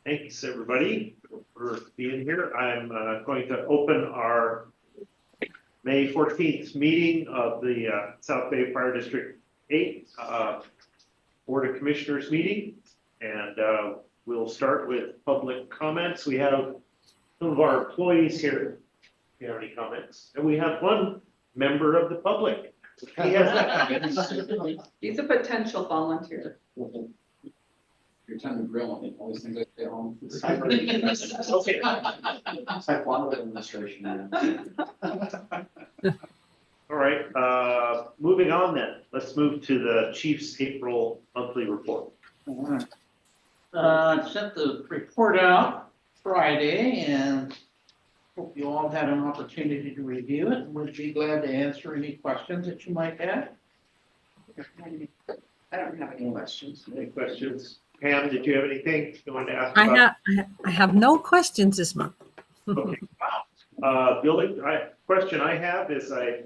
Thanks, everybody, for being here. I'm going to open our May 14th meeting of the South Bay Fire District 8 Board of Commissioners meeting. And we'll start with public comments. We have some of our employees here. If you have any comments, and we have one member of the public. He has He's a potential volunteer. Your time to grill me, always think I stay home. Okay. It's like one administration. All right, moving on then. Let's move to the Chief's April monthly report. Sent the report out Friday and hope you all had an opportunity to review it. Would be glad to answer any questions that you might have. I don't have any questions. Any questions? Pam, did you have anything you wanted to ask I about? have no questions this month. Okay, wow. The only question I have is I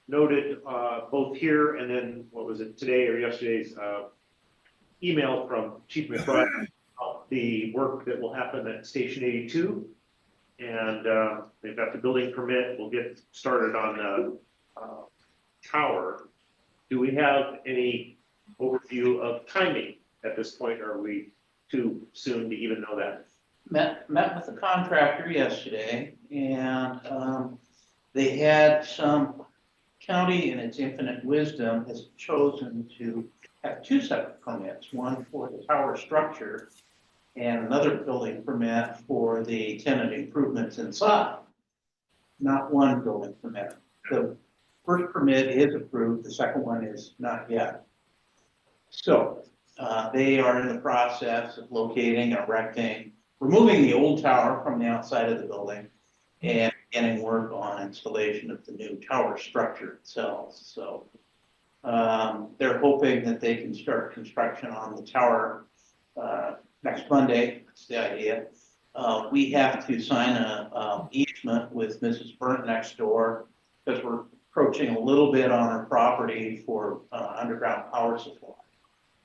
noted both here and then, what was it, today or yesterday's email from Chief McBride about the work that will happen at Station 82. And they've got the building permit. We'll get started on the tower. Do we have any overview of timing at this point? Or are we too soon to even know that? Met with the contractor yesterday and they had some county in its infinite wisdom has chosen to have two separate permits, one for the tower structure and another building permit for the tenant improvements inside. Not one building permit. The first permit is approved, the second one is not yet. So they are in the process of locating, erecting, removing the old tower from the outside of the building and getting work on installation of the new tower structure itself. So they're hoping that they can start construction on the tower next Monday. That's the idea. We have to sign a easement with Mrs. Burnt next door because we're approaching a little bit on her property for underground power supply.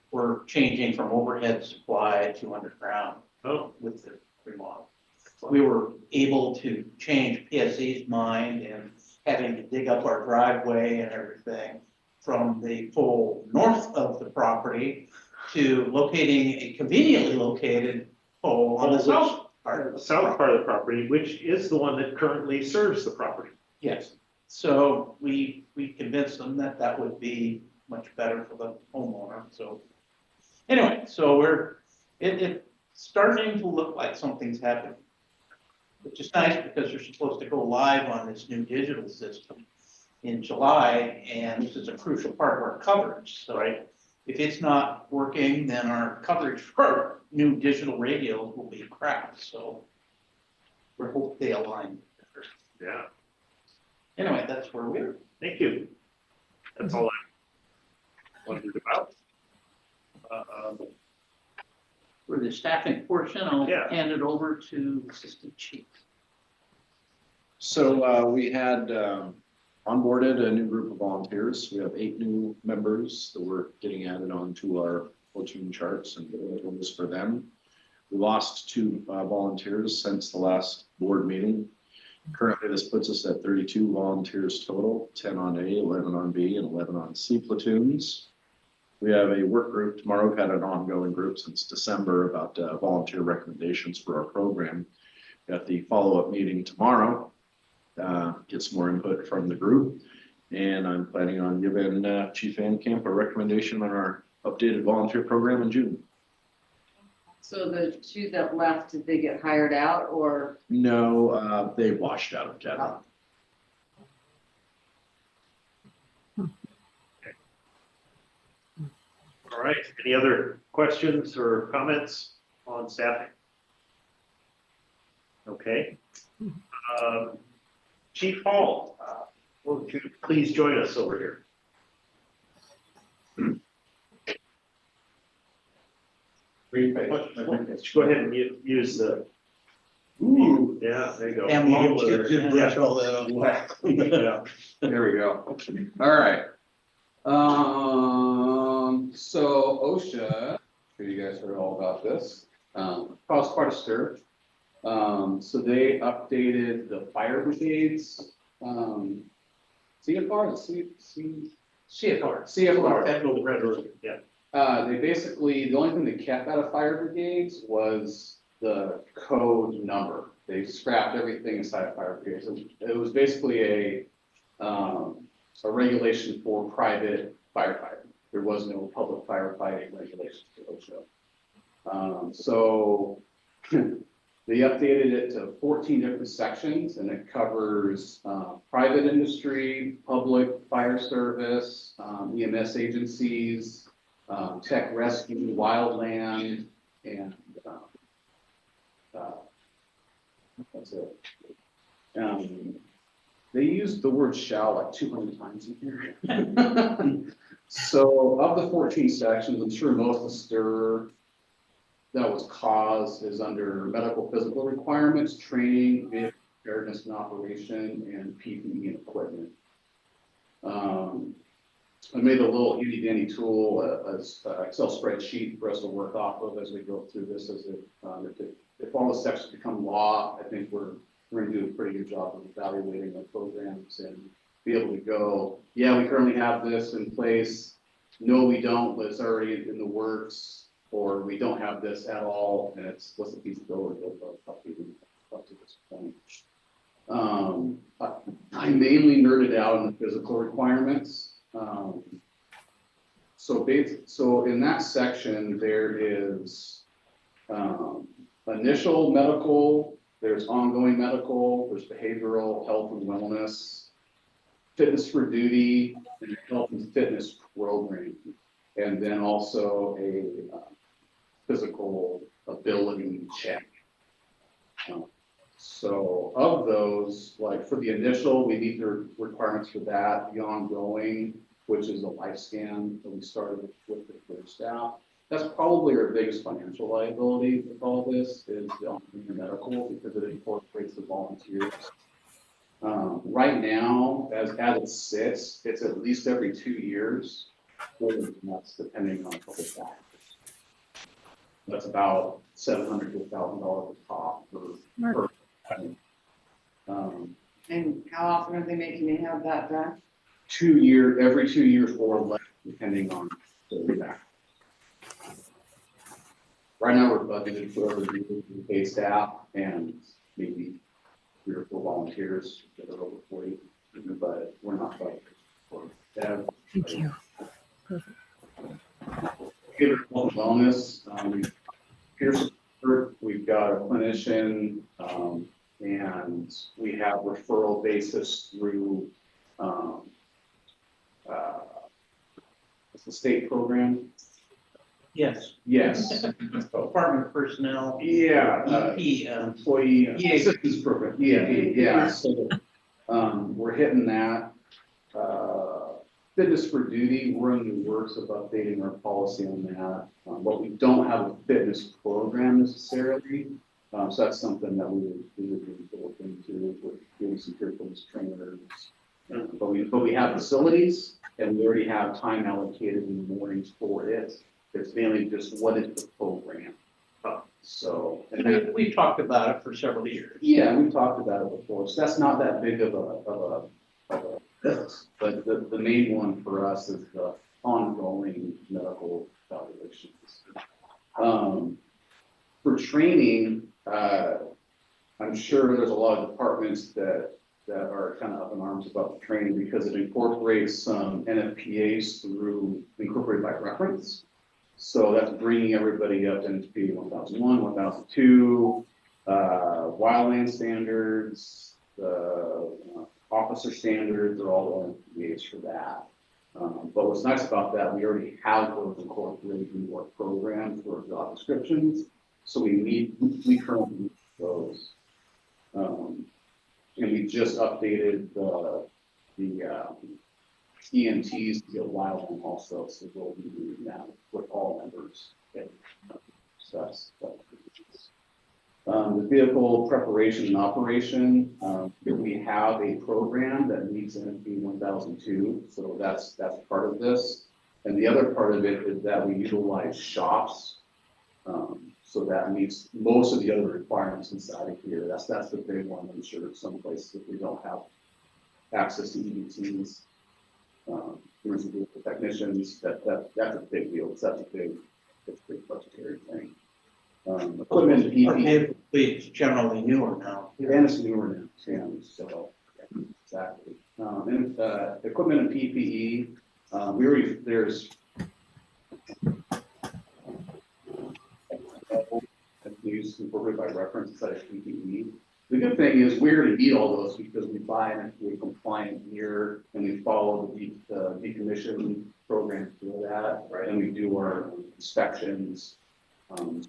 We're changing from overhead supply to underground with the remodel. We were able to change PSE's mind and having to dig up our driveway and everything from the pole north of the property to locating a conveniently located pole on the south part. The south part of the property, which is the one that currently serves the property. Yes, so we convinced them that that would be much better for the homeowner, so. Anyway, so it's starting to look like something's happening. Which is nice because they're supposed to go live on this new digital system in July, and this is a crucial part of our coverage, so. Right. If it's not working, then our coverage for our new digital radios will be crap, so. We're hoping they align. Yeah, Anyway, that's where we are. thank you. That's all I wondered about. For the staffing portion, I'll Yeah. hand it over to Assistant Chief. So we had onboarded a new group of volunteers. We have 8 new members that we're getting added on to our platoon charts and doing this for them. We lost 2 volunteers since the last board meeting. Currently, this puts us at 32 volunteers total, 10 on A, 11 on B, and 11 on C platoons. We have a work group tomorrow. We've had an ongoing group since December about volunteer recommendations for our program. Got the follow-up meeting tomorrow. Get some more input from the group. And I'm planning on giving Chief Van Camp a recommendation on our updated volunteer program in June. So the 2 that left, did they get hired out or? No, they washed out of academy. All right, any other questions or comments on staffing? Okay. Chief Hall, would you please join us over here? Go ahead and use the. Ooh. Yeah, there you go. And Did brush all that off. Yeah. There we go. All right. So OSHA, sure you guys heard all about this. caused quite a stir. So they updated the fire brigades, CFR, CFR. CFR. Federal Red Earth, yeah. They basically, the only thing they kept out of fire brigades was the code number. They scrapped everything inside of fire brigades. It was basically a regulation for private firefighting. There was no public firefighting regulations for OSHA. So they updated it to 14 different sections, and it covers private industry, public fire service, EMS agencies, tech rescue, wildland, and that's it. They used the word shall like 200 times in here. So of the 14 sections, I'm sure most of the stir that was caused is under medical physical requirements, training, vehicle preparedness and operation, and PPE and equipment. I made a little handy dandy tool, Excel spreadsheet for us to work off of as we go through this. If all the sections become law, I think we're going to do a pretty good job of evaluating the programs and be able to go, yeah, we currently have this in place. No, we don't, but it's already in the works. Or we don't have this at all, and it's what's the feasibility of up to this point. I mainly nerded out on the physical requirements. So in that section, there is initial medical, there's ongoing medical, there's behavioral health and wellness, fitness for duty, and health and fitness program, and then also a physical ability check. So of those, like for the initial, we meet the requirements for that. The ongoing, which is a life scan that we started with the first staff. That's probably our biggest financial liability with all this is the ongoing medical, because it incorporates the volunteers. Right now, as it sits, it's at least every 2 years, or that's depending on public factors. That's about $700 to $1,000 a pop per. And how often are they making you have that done? Every 2 years or less, depending on the fact. Right now, we're budgeted for paid staff and maybe 3 or 4 volunteers that are over 40, but we're not budgeted for that. Thank you. Perfect. Health and wellness, peer support, we've got a clinician, and we have referral basis through, what's the state program? Yes, Yes. Department of Personnel. Yeah. EP, Employee assistance program, yeah, so, we're hitting that. Fitness for duty, we're in the works of updating our policy on that, but we don't have a fitness program necessarily. So that's something that we would be look into, with doing some peer fitness trainers. But we have facilities, and we already have time allocated in the mornings for it. It's mainly just what is the program. So, and then, we talked about it for several years. yeah, we've talked about it before, so that's not that big of a but the main one for us is the ongoing medical evaluations. For training, I'm sure there's a lot of departments that are kind of up in arms about the training because it incorporates some NFPAs through incorporated by reference. So that's bringing everybody up to NFPA 1001, 1002, wildland standards, the officer standards are all NFPAs for that. But what's nice about that, we already have those incorporated into our program for job descriptions. So we currently meet those. And we just updated the EMTs to get wildland also, so we'll be doing that with all members. Okay. So that's the vehicle preparation and operation. We have a program that meets NFP 1002, so that's part of this. And the other part of it is that we utilize shops. So that meets most of the other requirements inside of here. That's the big one. I'm sure some places if we don't have access to EBTs, emergency vehicle technicians, that's a big deal. That's a big budgetary thing. Equipment and Our PPE, vehicle fleet's generally newer now. and it's newer now, Sam, so, exactly. And, equipment and PPE, there's use incorporated by reference instead of PPE. The good thing is we're going to need all those because we buy an FDA compliant gear and we follow the decommission program for that, right? And we do our inspections.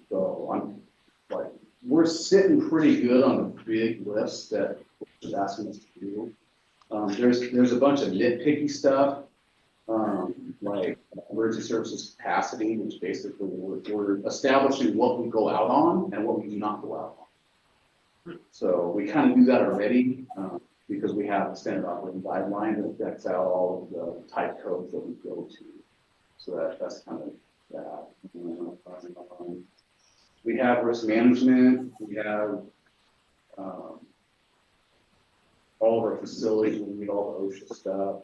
So I'm like, we're sitting pretty good on the big list that is asking us to do. There's a bunch of nitpicky stuff, like emergency services capacity, which basically we're establishing what we go out on and what we do not go out on. So we kind of do that already because we have a standard operating guideline that decks out all of the type codes that we go to. So that's kind of that. We have risk management. We have all of our facilities. We need all the OSHA stuff.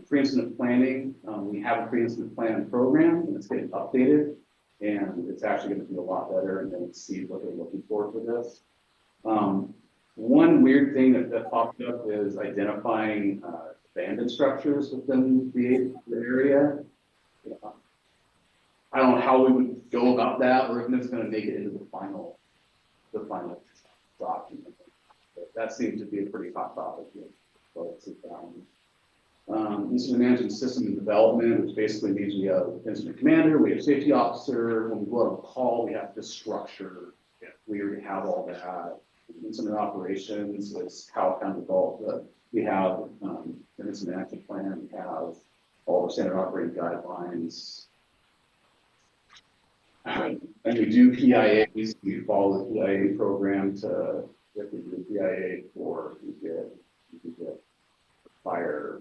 Pre-incident planning, we have a pre-incident plan program and it's getting updated and it's actually going to be a lot better and then exceed what they're looking for this. One weird thing that popped up is identifying abandoned structures within the area. I don't know how we would go about that or if it's going to make it into the final document. But that seems to be a pretty hot topic here. So it's incident management system and development, which basically means we have incident commander, we have safety officer. When we go out on call, we have this structure. Yeah. We already have all that. Incident operations is how kind of developed. We have an incident action plan. We have all the standard operating guidelines. And we do PIAs. We follow the PIA program to if we do PIA for we get fire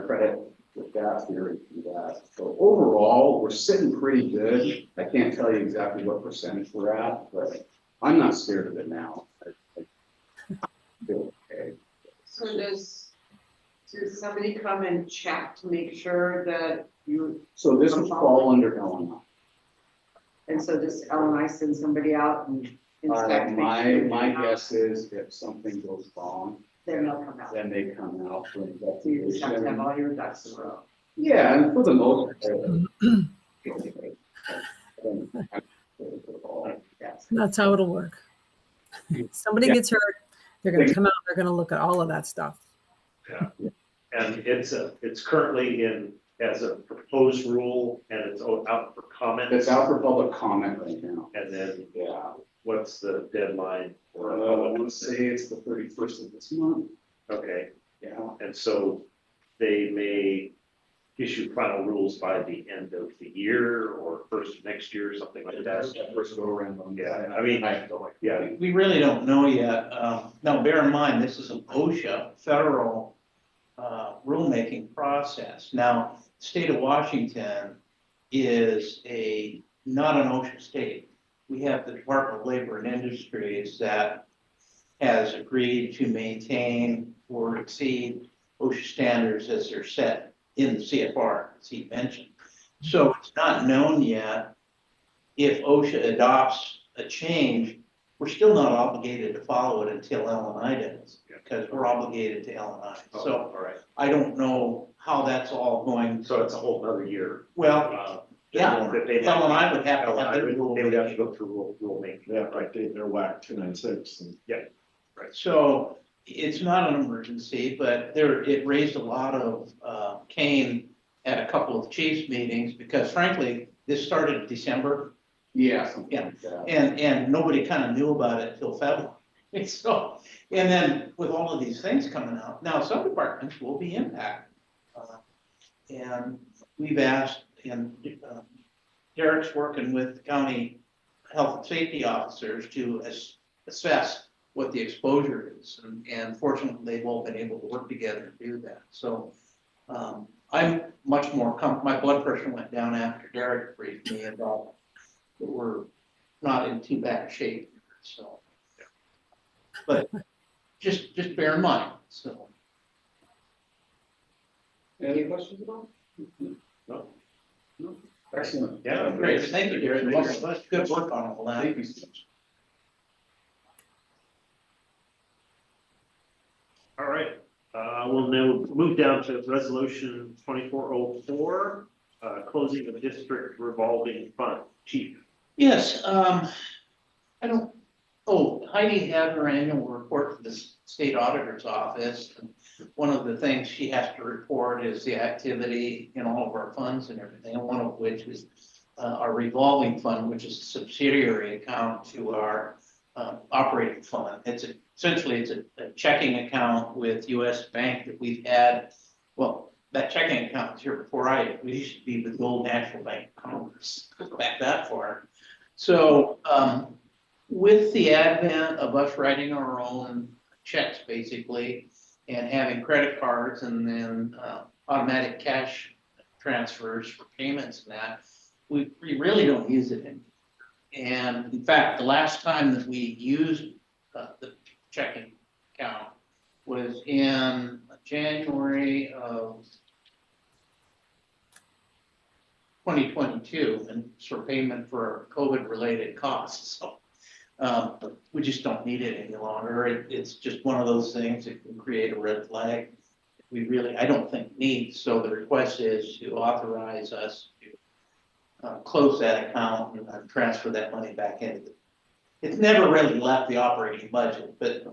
credit with gas, we already do that. So overall, we're sitting pretty good. I can't tell you exactly what percentage we're at, but I'm not scared of it now. I feel okay. So does somebody come and check to make sure that you, So this would fall under LMI. and so does LMI send somebody out and inspect? My guess is if something goes wrong, Then they'll come out. then they come out for So you just have to have investigation. all your ducks in a row. Yeah, and for the most part. Yes. That's how it'll work. Somebody Yeah. gets hurt, they're gonna come out, they're gonna look at all of that stuff. And it's currently as a proposed rule and it's out for comment. It's out for public comment right now. And then Yeah. what's the deadline for? I want to say it's the 31st of this month. Okay, Yeah. and so they may issue final rules by the end of the year or first of next year, something like that. First go around. Yeah, I mean, yeah. We really don't know yet. Now, bear in mind, this is an OSHA federal rulemaking process. Now, the state of Washington is not an OSHA state. We have the Department of Labor and Industries that has agreed to maintain or exceed OSHA standards as they're set in the CFR, as he mentioned. So it's not known yet if OSHA adopts a change. We're still not obligated to follow it until LNI does, because we're obligated to LNI. So All right, I don't know how that's all going. so it's a whole other year. Well, yeah, that they- LNI would have to have LNI their they would have to rulemaking. go through rulemaking. Yeah, right, they're WAC 296 and. So it's not an emergency, but it raised a lot of cane at a couple of chiefs meetings because frankly, this started in December Yeah, something Yeah. like that. and nobody kind of knew about it till February. So, and then with all of these things coming out, now some departments will be impacted. And we've asked, and Derek's working with county health and safety officers to assess what the exposure is. And fortunately, they've all been able to work together to do that. So I'm much more my blood pressure went down after Derek briefed me about we're not in too bad shape, so. But just bear in mind, so. Any questions at all? No. No. Excellent. Yeah, Great, thank you, Gary. Thank you so much. Good work on all that. Thank you so much. All right, we'll now move down to resolution 2404, closing of district revolving fund. Chief. Yes, I don't, Heidi had her annual report for the state auditor's office. And one of the things she has to report is the activity in all of our funds and everything, and one of which is our revolving fund, which is a subsidiary account to our operating fund. It's essentially a checking account with US Bank that we've had. Well, that checking account was here before we used to be the Old National Bank of Commerce, go back that far. So with the advent of us writing our own checks basically and having credit cards and then automatic cash transfers for payments and that, we really don't use it anymore. And in fact, the last time that we used the checking account was in January of 2022, and for payment for COVID-related costs. So we just don't need it any longer. It's just one of those things that can create a red flag. I don't think need. So the request is to authorize us to close that account and transfer that money back into. It's never really left the operating budget, but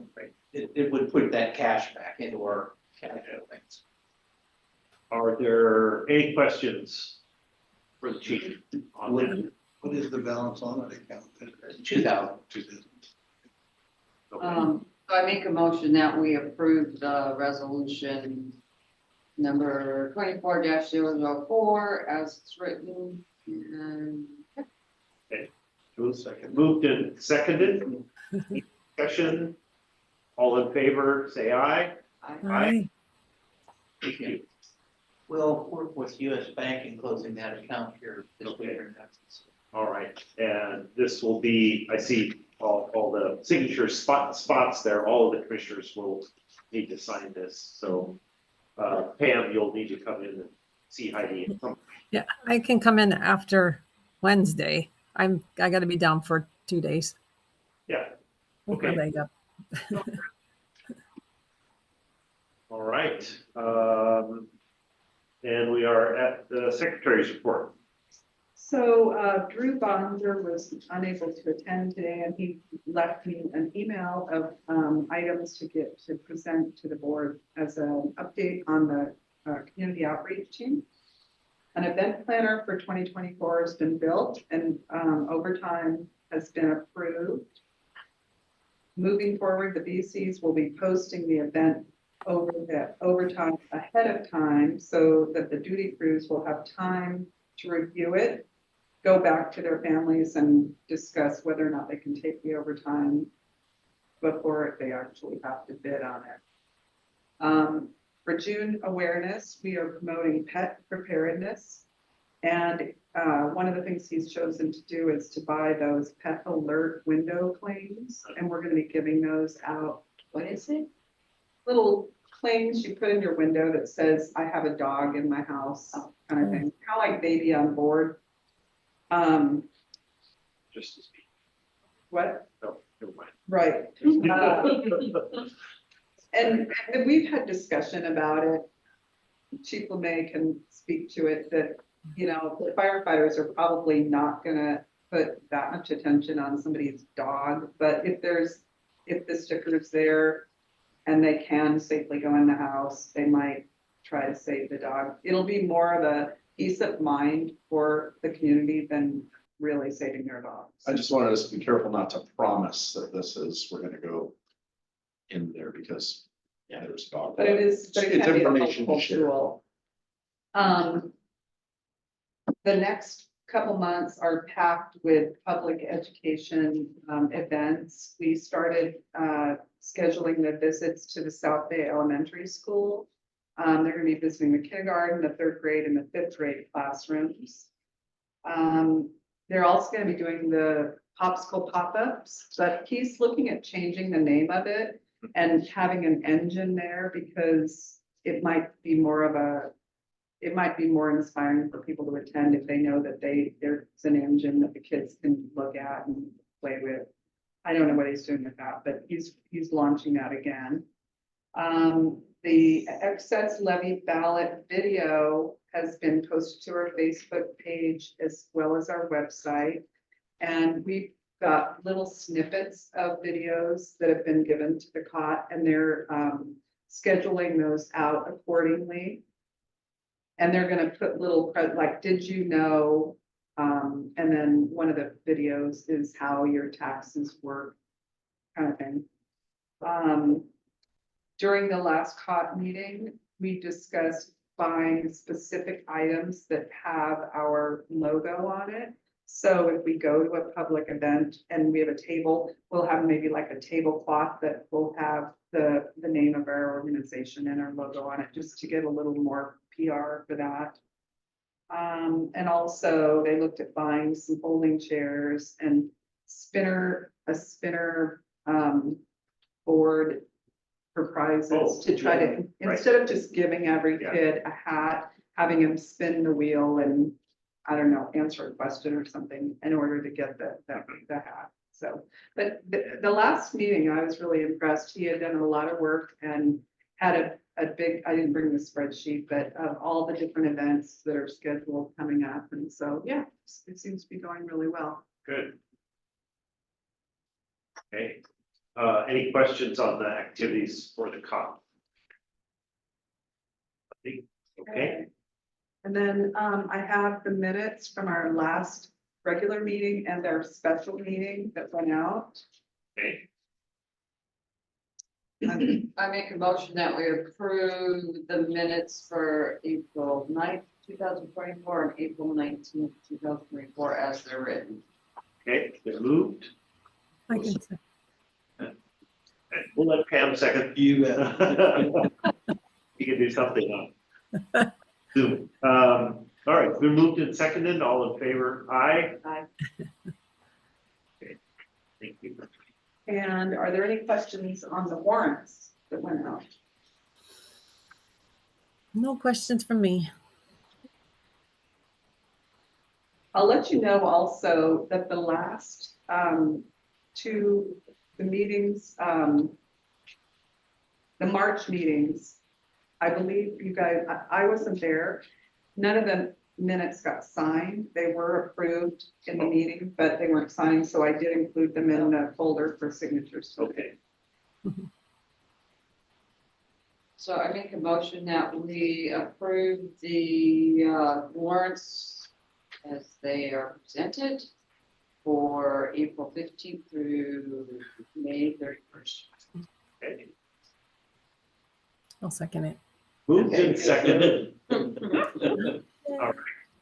it would put that cash back into our cash things. Are there any questions for the chief? on that? What is the balance on that account? 2,000. Okay. So I make a motion that we approve the resolution number 24-004 as it's written. And Moved and seconded. Discussion. All in favor, say aye. Aye. Thank you. We'll work with US Bank in closing that account here this week or next. All right, and this will be, I see all the signature spots there, all of the commissioners will need to sign this, so Pam, you'll need to come in and see Heidi. And come. Yeah, I can come in after Wednesday. I got to be down for 2 days. Yeah, With my Okay. leg up. all right. And we are at the secretary's report. So Drew Bonzer was unable to attend today, and he left me an email of items to present to the board as an update on the community outreach team. An event planner for 2024 has been built and overtime has been approved. Moving forward, the BCs will be posting the event overtime ahead of time so that the duty crews will have time to review it, go back to their families and discuss whether or not they can take the overtime before they actually have to bid on it. For June awareness, we are promoting pet preparedness. And one of the things he's chosen to do is to buy those pet alert window claims. And we're going to be giving those out. What is it? Little claims you put in your window that says, I have a dog in my house, kind of thing. Kind of like Baby on Board. Just to speak. What? No, never mind. Right. And we've had discussion about it. Chief LeMay can speak to it, that, you know, the firefighters are probably not gonna put that much attention on somebody's dog, but if the sticker's there and they can safely go in the house, they might try to save the dog. It'll be more of a peace of mind for the community than really saving their dogs. I just wanted us to be careful not to promise that we're gonna go in there because, yeah, there's a dog. But it can It's be a information to helpful share. tool. The next couple months are packed with public education events. We started scheduling the visits to the South Bay Elementary School. They're gonna be visiting the kindergarten, the 3rd grade and the 5th grade classrooms. they're also gonna be doing the popsicle pop-ups, but he's looking at changing the name of it and having an engine there because it might be more of a, it might be more inspiring for people to attend if they know that there's an engine that the kids can look at and play with. I don't know what he's doing with that, but he's launching that again. The excess levy ballot video has been posted to our Facebook page as well as our website. And we've got little snippets of videos that have been given to the COT and they're scheduling those out accordingly. And they're gonna put little, like, did you know? And then one of the videos is how your taxes work, kind of thing. During the last COT meeting, we discussed buying specific items that have our logo on it. So if we go to a public event and we have a table, we'll have maybe like a tablecloth that will have the name of our organization and our logo on it, just to get a little more PR for that. And also they looked at buying some folding chairs and a spinner board for prizes Oh, to try to, yeah, right. instead of just giving every Yeah. kid a hat, having them spin the wheel and, I don't know, answer a question or something in order to get the hat. So, but the last meeting, I was really impressed. He had done a lot of work and had a big, I didn't bring the spreadsheet, but of all the different events that are scheduled coming up. And so, yeah, it seems to be going really well. Good. Okay, any questions on the activities for the COP? Okay, And then I have the minutes from our last regular meeting and our special meeting that went out. okay, I make a motion that we approve the minutes for April 9th, 2024 and April 19th, 2024 as they're written. okay, been moved. I can say. And we'll let Pam second. You bet. You can do something on Zoom. All right, been moved and seconded, all in favor, aye? Aye. Okay, thank you. And are there any questions on the warrants that went out? No questions from me. I'll let you know also that the last the meetings, the March meetings, I believe you guys, I wasn't there. None of the minutes got signed. They were approved in the meeting, but they weren't signed, so I did include them in the folder for signatures. Okay, So I make a motion that we approve the warrants as they are presented for April 15th through May 31st. okay. I'll second it. Moved and seconded,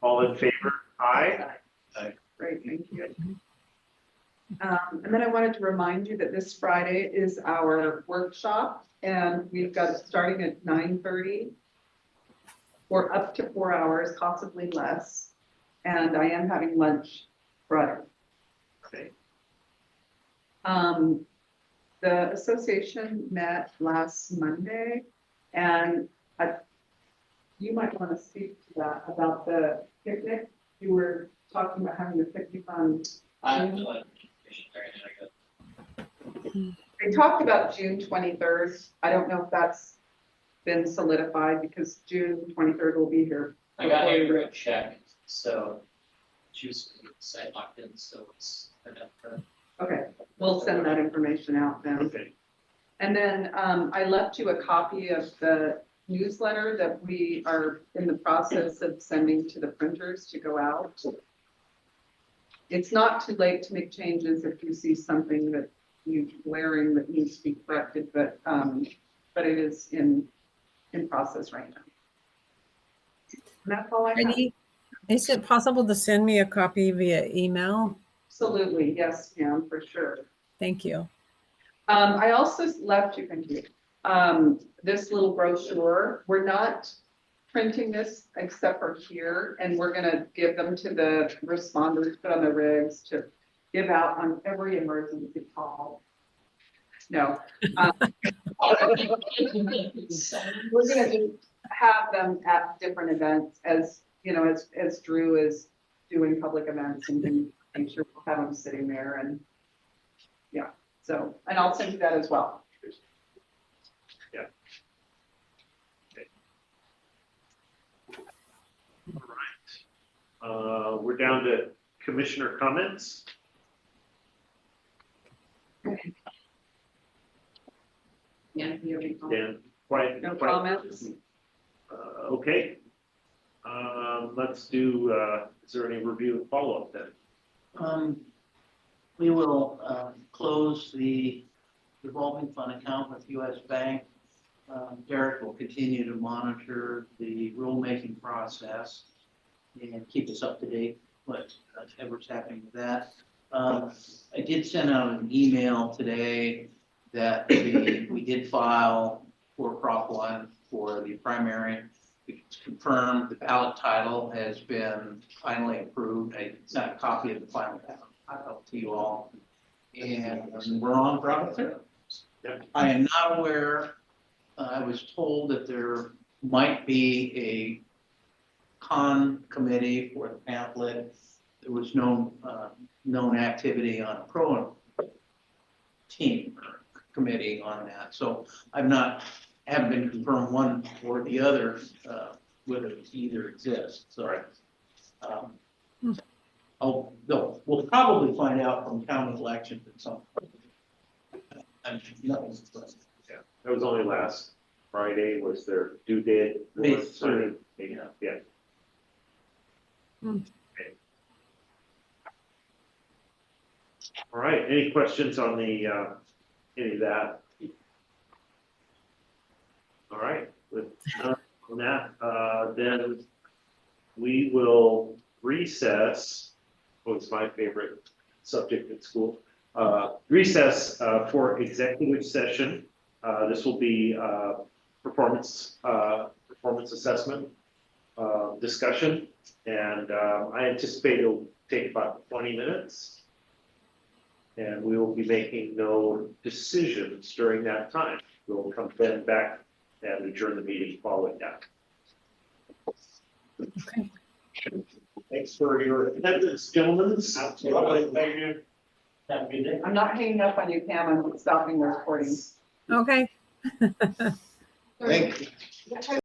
all in favor, aye? Great, thank you. And then I wanted to remind you that this Friday is our workshop and we've got it starting at 9:30. Or up to 4 hours, possibly less. And I am having lunch Friday. Okay, The association met last Monday and you might want to speak to that about the picnic. You were talking about having a picnic on. They talked about June 23rd. I don't know if that's been solidified because June 23rd will be here. I got Amber a check, so she was site locked in, so it's enough for. Okay, we'll send that information out then. okay, And then I left you a copy of the newsletter that we are in the process of sending to the printers to go out. It's not too late to make changes if you see something that you glaring that needs to be corrected, but it is in process right now. And that's all I have. Heidi, is it possible to send me a copy via email? Absolutely, yes, Pam, for sure. Thank you. I also left you, thank you, this little brochure. We're not printing this except for here, and we're gonna give them to the responders, put on the rigs to give out on every emergency call. No. We're gonna just have them at different events as, you know, as Drew is doing public events and then I'm sure we'll have them sitting there and yeah, so, and I'll send you that as well. All right. We're down to commissioner comments. Yeah, you have any comments? Dan, quite. No quite- comments? Okay. Let's do, is there any review and follow-up then? We will, close the revolving fund account with US Bank. Derek will continue to monitor the rulemaking process and keep us up to date, whatever's happening with that. I did send out an email today that we did file for Prop 1 for the primary. It's confirmed the ballot title has been finally approved. I sent a copy of the final ballot to you all. And we're on Prop 2. I am not aware, I was told that there might be a con committee for the pamphlet. There was no known activity on a pro team or committee on that. So haven't been confirmed one or the other, whether either exists. So, we'll probably find out from county elections at some point. Nothing's Yeah, that was only last Friday was their due date. May 3rd. Yeah. Hmm. Okay. All right, any questions on the, any of that? All right, with on that, then we will recess. What's my favorite subject at school? Recess for executive session. This will be performance assessment discussion, and I anticipate it'll take about 20 minutes. And we will be making no decisions during that time. We'll come then back and adjourn the meeting following that. Okay. Thanks for your attendance, gentlemen. Absolutely. Thank you. Have a good day. I'm not hanging up on you, Pam, I'm stopping the recording. Okay. Thank you.